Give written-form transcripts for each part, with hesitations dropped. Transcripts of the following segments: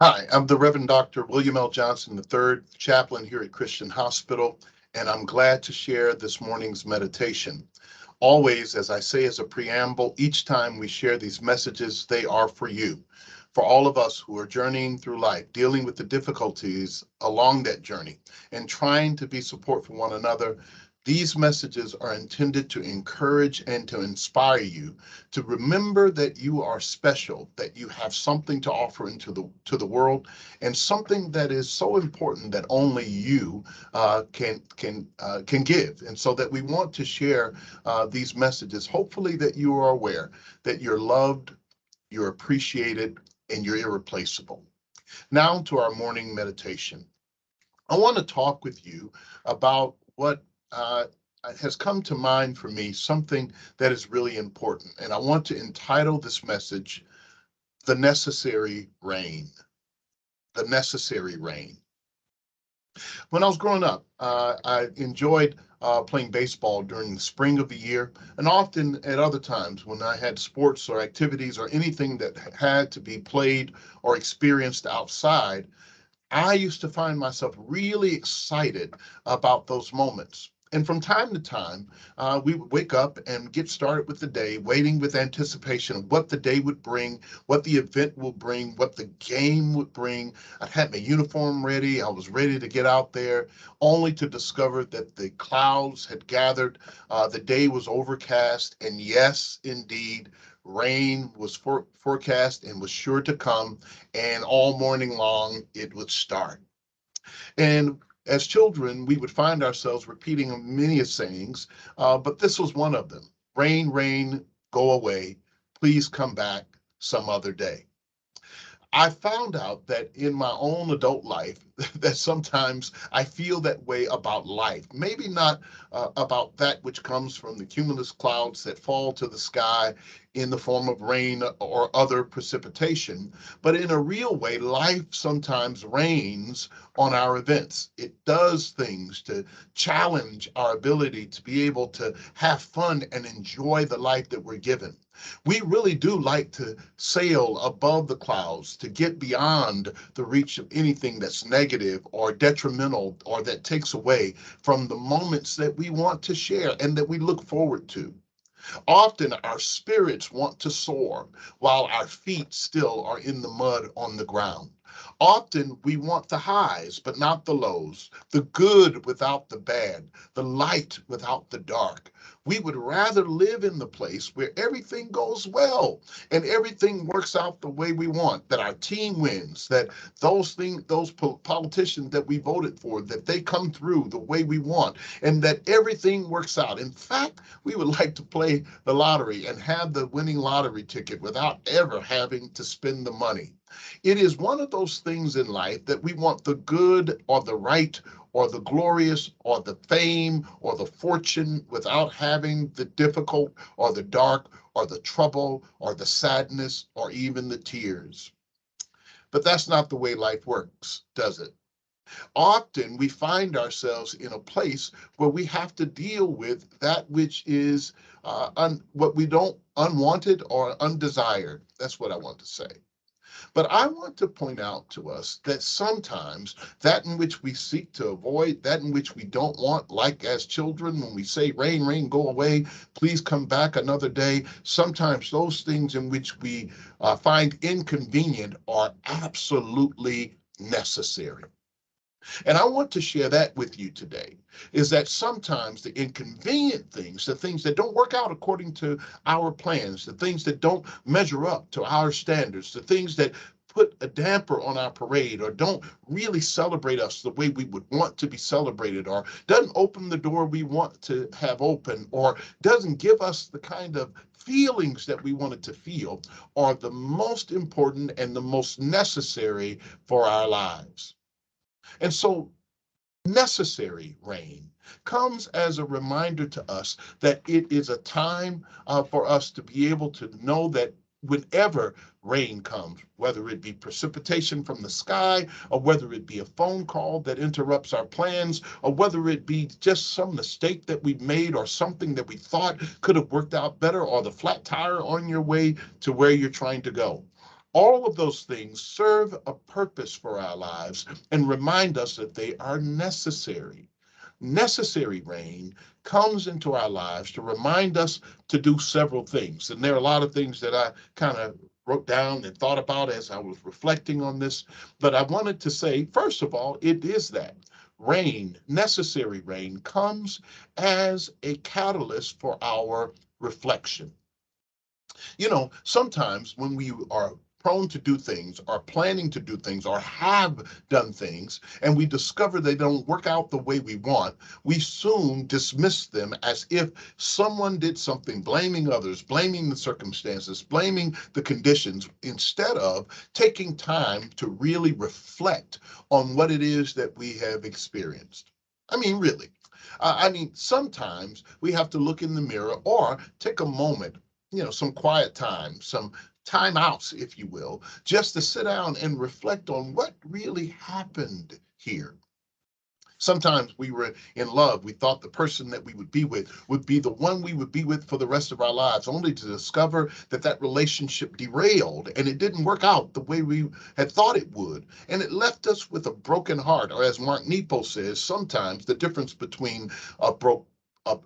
Hi, I'm the Reverend Dr. William L. Johnson III, chaplain here at Christian Hospital, and I'm glad to share this morning's meditation. Always, as I say as a preamble, each time we share these messages, they are for you, for all of us who are journeying through life, dealing with the difficulties along that journey, and trying to be support for one another. These messages are intended to encourage and to inspire you to remember that you are special, that you have something to offer into the world, and something that is so important that only you can give. And so that we want to share these messages. Hopefully, that you are aware that you're loved, you're appreciated, and you're irreplaceable. Now to our morning meditation. I want to talk with you about what has come to mind for me, something that is really important. And I want to entitle this message, The Necessary Rain. The Necessary Rain. When I was growing up, I enjoyed playing baseball during the spring of the year, and often at other times when I had sports or activities or anything that had to be played or experienced outside. I used to find myself really excited about those moments. And from time to time, we would wake up and get started with the day, waiting with anticipation of what the day would bring, what the event will bring, what the game would bring. I had my uniform ready. I was ready to get out there, only to discover that the clouds had gathered. The day was overcast. And yes, indeed, rain was forecast and was sure to come, and all morning long it would start. And as children, we would find ourselves repeating many sayings, but this was one of them. Rain, rain, go away. Please come back some other day. I found out that in my own adult life, that sometimes I feel that way about life. Maybe not about that which comes from the cumulus clouds that fall to the sky in the form of rain or other precipitation, but in a real way, life sometimes rains on our events. It does things to challenge our ability to be able to have fun and enjoy the life that we're given. We really do like to sail above the clouds to get beyond the reach of anything that's negative or detrimental or that takes away from the moments that we want to share and that we look forward to. Often our spirits want to soar while our feet still are in the mud on the ground. Often we want the highs, but not the lows, the good without the bad, the light without the dark. We would rather live in the place where everything goes well and everything works out the way we want, that our team wins, that those politicians that we voted for, that they come through the way we want, and that everything works out. In fact, we would like to play the lottery and have the winning lottery ticket without ever having to spend the money. It is one of those things in life that we want the good or the right or the glorious or the fame or the fortune without having the difficult or the dark or the trouble or the sadness or even the tears. But that's not the way life works, does it? Often we find ourselves in a place where we have to deal with that which is what we don't unwanted or undesired. That's what I want to say. But I want to point out to us that sometimes that in which we seek to avoid, that in which we don't want, like as children, when we say, rain, rain, go away, please come back another day, sometimes those things in which we find inconvenient are absolutely necessary. And I want to share that with you today, is that sometimes the inconvenient things, the things that don't work out according to our plans, the things that don't measure up to our standards, the things that put a damper on our parade or don't really celebrate us the way we would want to be celebrated, or doesn't open the door we want to have open, or doesn't give us the kind of feelings that we wanted to feel, are the most important and the most necessary for our lives. And so necessary rain comes as a reminder to us that it is a time for us to be able to know that whenever rain comes, whether it be precipitation from the sky, or whether it be a phone call that interrupts our plans, or whether it be just some mistake that we made or something that we thought could have worked out better, or the flat tire on your way to where you're trying to go. All of those things serve a purpose for our lives and remind us that they are necessary. Necessary rain comes into our lives to remind us to do several things. And there are a lot of things that I kind of wrote down and thought about as I was reflecting on this. But I wanted to say, first of all, it is that rain, necessary rain, comes as a catalyst for our reflection. Sometimes when we are prone to do things, or planning to do things, or have done things, and we discover they don't work out the way we want, we soon dismiss them as if someone did something, blaming others, blaming the circumstances, blaming the conditions, instead of taking time to really reflect on what it is that we have experienced. I mean, really. Sometimes we have to look in the mirror or take a moment, some quiet time, some timeouts, if you will, just to sit down and reflect on what really happened here. Sometimes we were in love. We thought the person that we would be with would be the one we would be with for the rest of our lives, only to discover that that relationship derailed and it didn't work out the way we had thought it would. And it left us with a broken heart, or as Mark Nepo says, sometimes the difference between a broke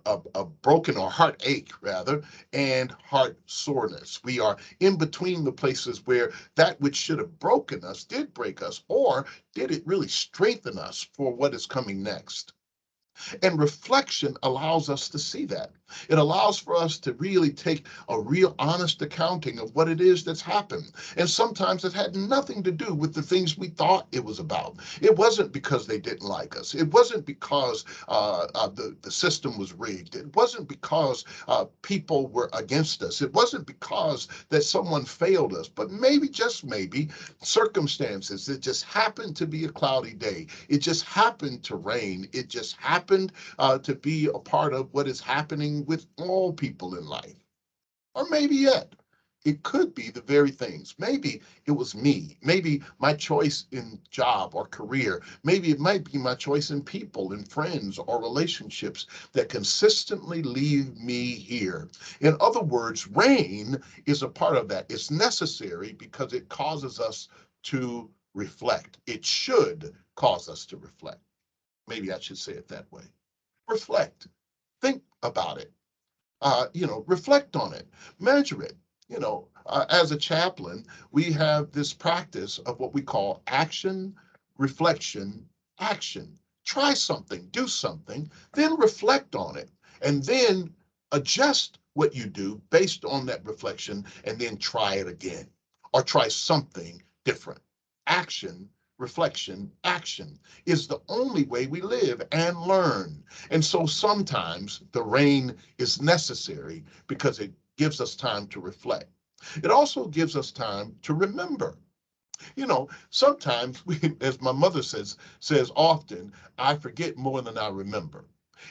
a broken or heartache rather, and heart soreness. We are in between the places where that which should have broken us did break us, or did it really strengthen us for what is coming next? And reflection allows us to see that. It allows for us to really take a real honest accounting of what it is that's happened. And sometimes it had nothing to do with the things we thought it was about. It wasn't because they didn't like us. It wasn't because the system was rigged. It wasn't because people were against us. It wasn't because that someone failed us. But maybe, just maybe, circumstances. It just happened to be a cloudy day. It just happened to rain. It just happened to be a part of what is happening with all people in life. Or maybe yet, it could be the very things. Maybe it was me. Maybe my choice in job or career. Maybe it might be my choice in people and friends or relationships that consistently leave me here. In other words, rain is a part of that. It's necessary because it causes us to reflect. It should cause us to reflect. Maybe I should say it that way. Reflect. Think about it. Reflect on it, measure it. As a chaplain, we have this practice of what we call action, reflection, action. Try something, do something, then reflect on it, and then adjust what you do based on that reflection, and then try it again or try something different. Action, reflection, action is the only way we live and learn. And so sometimes the rain is necessary because it gives us time to reflect. It also gives us time to remember. Sometimes we, as my mother says often, I forget more than I remember.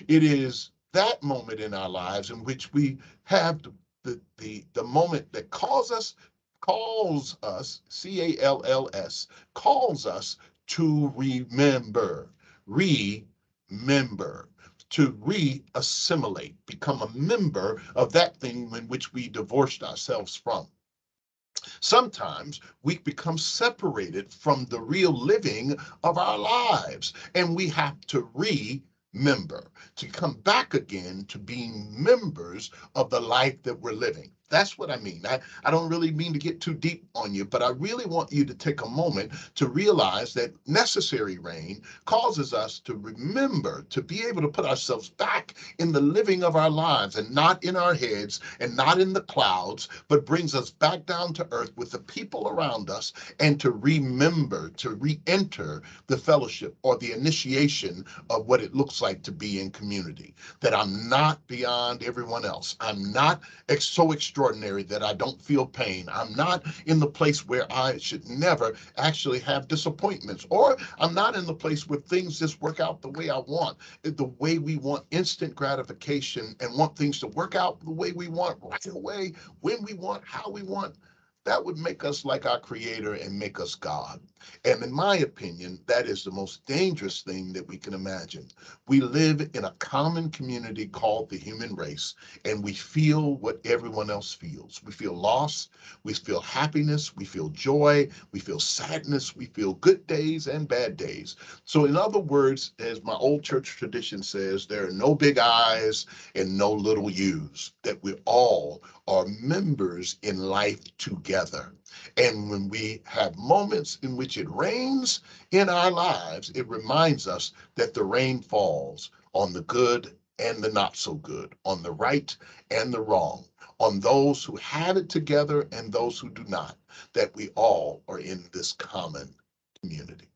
It is that moment in our lives in which we have the moment that calls us, CALLS, calls us to remember, remember, to re-assimilate, become a member of that thing in which we divorced ourselves from. Sometimes we become separated from the real living of our lives, and we have to remember, to come back again to being members of the life that we're living. That's what I mean. I don't really mean to get too deep on you, but I really want you to take a moment to realize that necessary rain causes us to remember, to be able to put ourselves back in the living of our lives, and not in our heads and not in the clouds, but brings us back down to earth with the people around us, and to remember, to re-enter the fellowship or the initiation of what it looks like to be in community. That I'm not beyond everyone else. I'm not so extraordinary that I don't feel pain. I'm not in the place where I should never actually have disappointments, or I'm not in the place where things just work out the way I want, the way we want instant gratification and want things to work out the way we want right away, when we want, how we want. that would make us like our Creator and make us God. And in my opinion, that is the most dangerous thing that we can imagine. We live in a common community called the human race, and we feel what everyone else feels. We feel loss, we feel happiness, we feel joy, we feel sadness, we feel good days and bad days. So, in other words, as my old church tradition says, there are no big I's and no little U's, that we all are members in life together. And when we have moments in which it rains in our lives, it reminds us that the rain falls on the good and the not so good, on the right and the wrong, on those who have it together and those who do not, that we all are in this common community.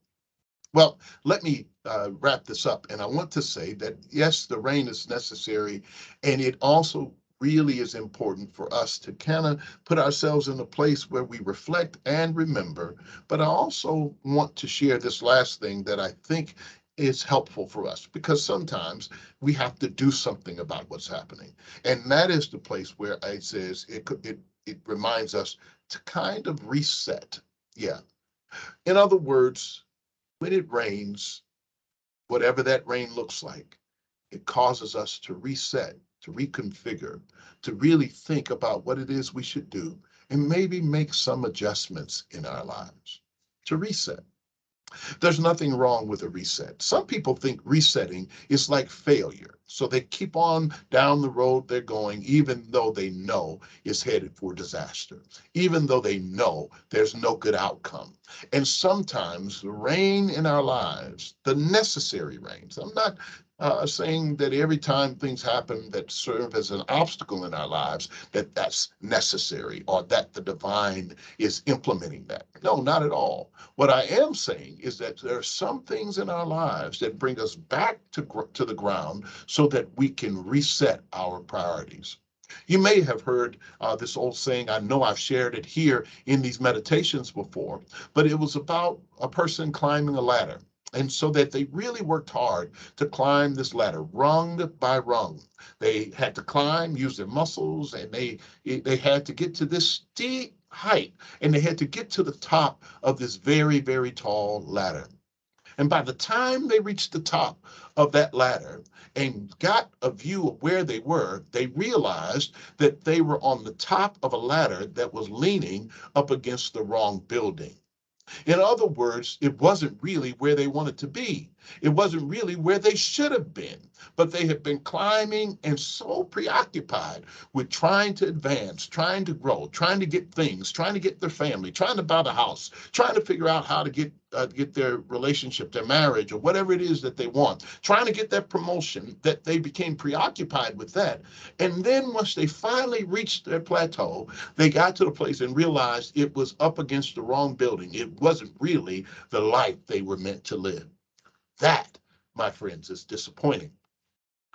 Well, let me wrap this up. And I want to say that, yes, the rain is necessary. And it also really is important for us to kind of put ourselves in a place where we reflect and remember. But I also want to share this last thing that I think is helpful for us, because sometimes we have to do something about what's happening. And that is the place where it says it reminds us to kind of reset. Yeah. In other words, when it rains, whatever that rain looks like, it causes us to reset, to reconfigure, to really think about what it is we should do, and maybe make some adjustments in our lives to reset. There's nothing wrong with a reset. Some people think resetting is like failure. So they keep on down the road they're going, even though they know it's headed for disaster, even though they know there's no good outcome. And sometimes the rain in our lives, the necessary rains, I'm not saying that every time things happen that serve as an obstacle in our lives, that that's necessary or that the divine is implementing that. No, not at all. What I am saying is that there are some things in our lives that bring us back to the ground so that we can reset our priorities. You may have heard this old saying. I know I've shared it here in these meditations before, but it was about a person climbing a ladder. And so that they really worked hard to climb this ladder, rung by rung. They had to climb, use their muscles, and they had to get to this steep height, and they had to get to the top of this very, very tall ladder. And by the time they reached the top of that ladder and got a view of where they were, they realized that they were on the top of a ladder that was leaning up against the wrong building. In other words, it wasn't really where they wanted to be. It wasn't really where they should have been. But they had been climbing and so preoccupied with trying to advance, trying to grow, trying to get things, trying to get their family, trying to buy the house, trying to figure out how to get their relationship, their marriage, or whatever it is that they want, trying to get that promotion, that they became preoccupied with that. And then once they finally reached their plateau, they got to the place and realized it was up against the wrong building. It wasn't really the life they were meant to live. That, my friends, is disappointing.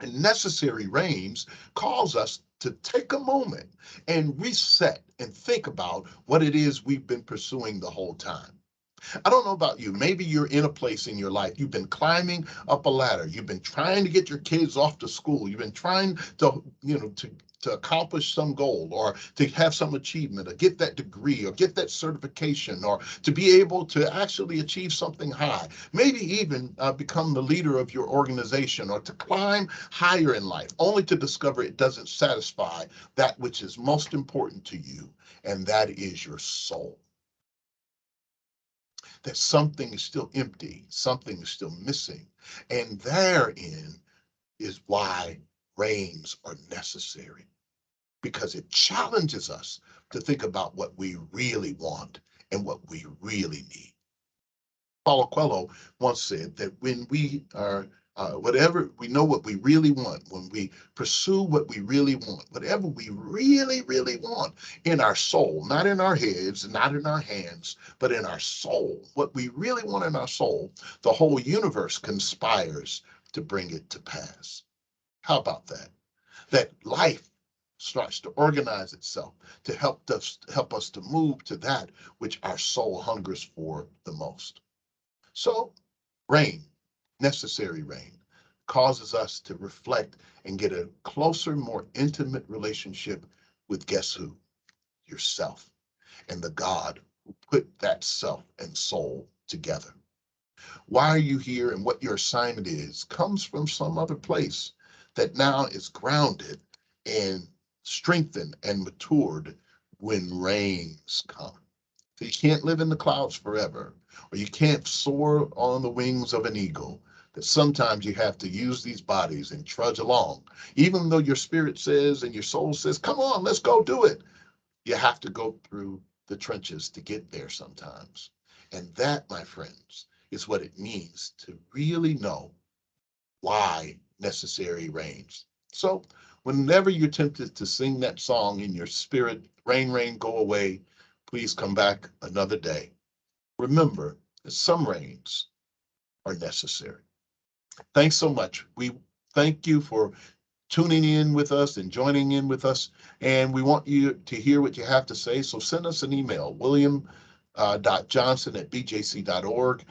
And necessary rains cause us to take a moment and reset and think about what it is we've been pursuing the whole time. I don't know about you. Maybe you're in a place in your life. You've been climbing up a ladder. You've been trying to get your kids off to school. You've been trying to accomplish some goal or to have some achievement or get that degree or get that certification or to be able to actually achieve something high. Maybe even become the leader of your organization or to climb higher in life, only to discover it doesn't satisfy that which is most important to you, and that is your soul. That something is still empty, something is still missing. And therein is why rains are necessary, because it challenges us to think about what we really want and what we really need. Paulo Coelho once said that when we are whatever we know what we really want, when we pursue what we really want, whatever we really, really want in our soul, not in our heads, not in our hands, but in our soul, what we really want in our soul, the whole universe conspires to bring it to pass. How about that? That life starts to organize itself to help us to move to that which our soul hungers for the most. So rain, necessary rain, causes us to reflect and get a closer, more intimate relationship with guess who? Yourself. and the God who put that self and soul together. Why are you here and what your assignment is comes from some other place that now is grounded and strengthened and matured when rains come. So you can't live in the clouds forever, or you can't soar on the wings of an eagle. That sometimes you have to use these bodies and trudge along. Even though your spirit says and your soul says, come on, let's go do it. You have to go through the trenches to get there sometimes. And that, my friends, is what it means to really know why necessary reigns. So whenever you're tempted to sing that song in your spirit, rain, rain, go away, please come back another day. Remember that some rains are necessary. Thanks so much. We thank you for tuning in with us and joining in with us. And we want you to hear what you have to say. So send us an email, william.johnson@bjc.org.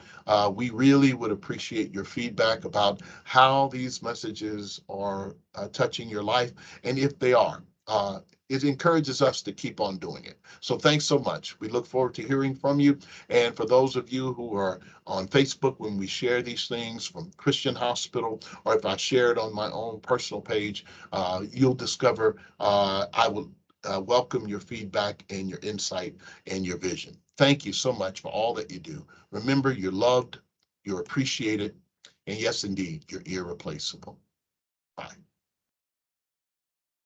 We really would appreciate your feedback about how these messages are touching your life. And if they are, it encourages us to keep on doing it. So thanks so much. We look forward to hearing from you. And for those of you who are on Facebook, when we share these things from Christian Hospital, or if I share it on my own personal page, you'll discover I will welcome your feedback and your insight and your vision. Thank you so much for all that you do. Remember, you're loved, you're appreciated, and yes, indeed, you're irreplaceable. Bye.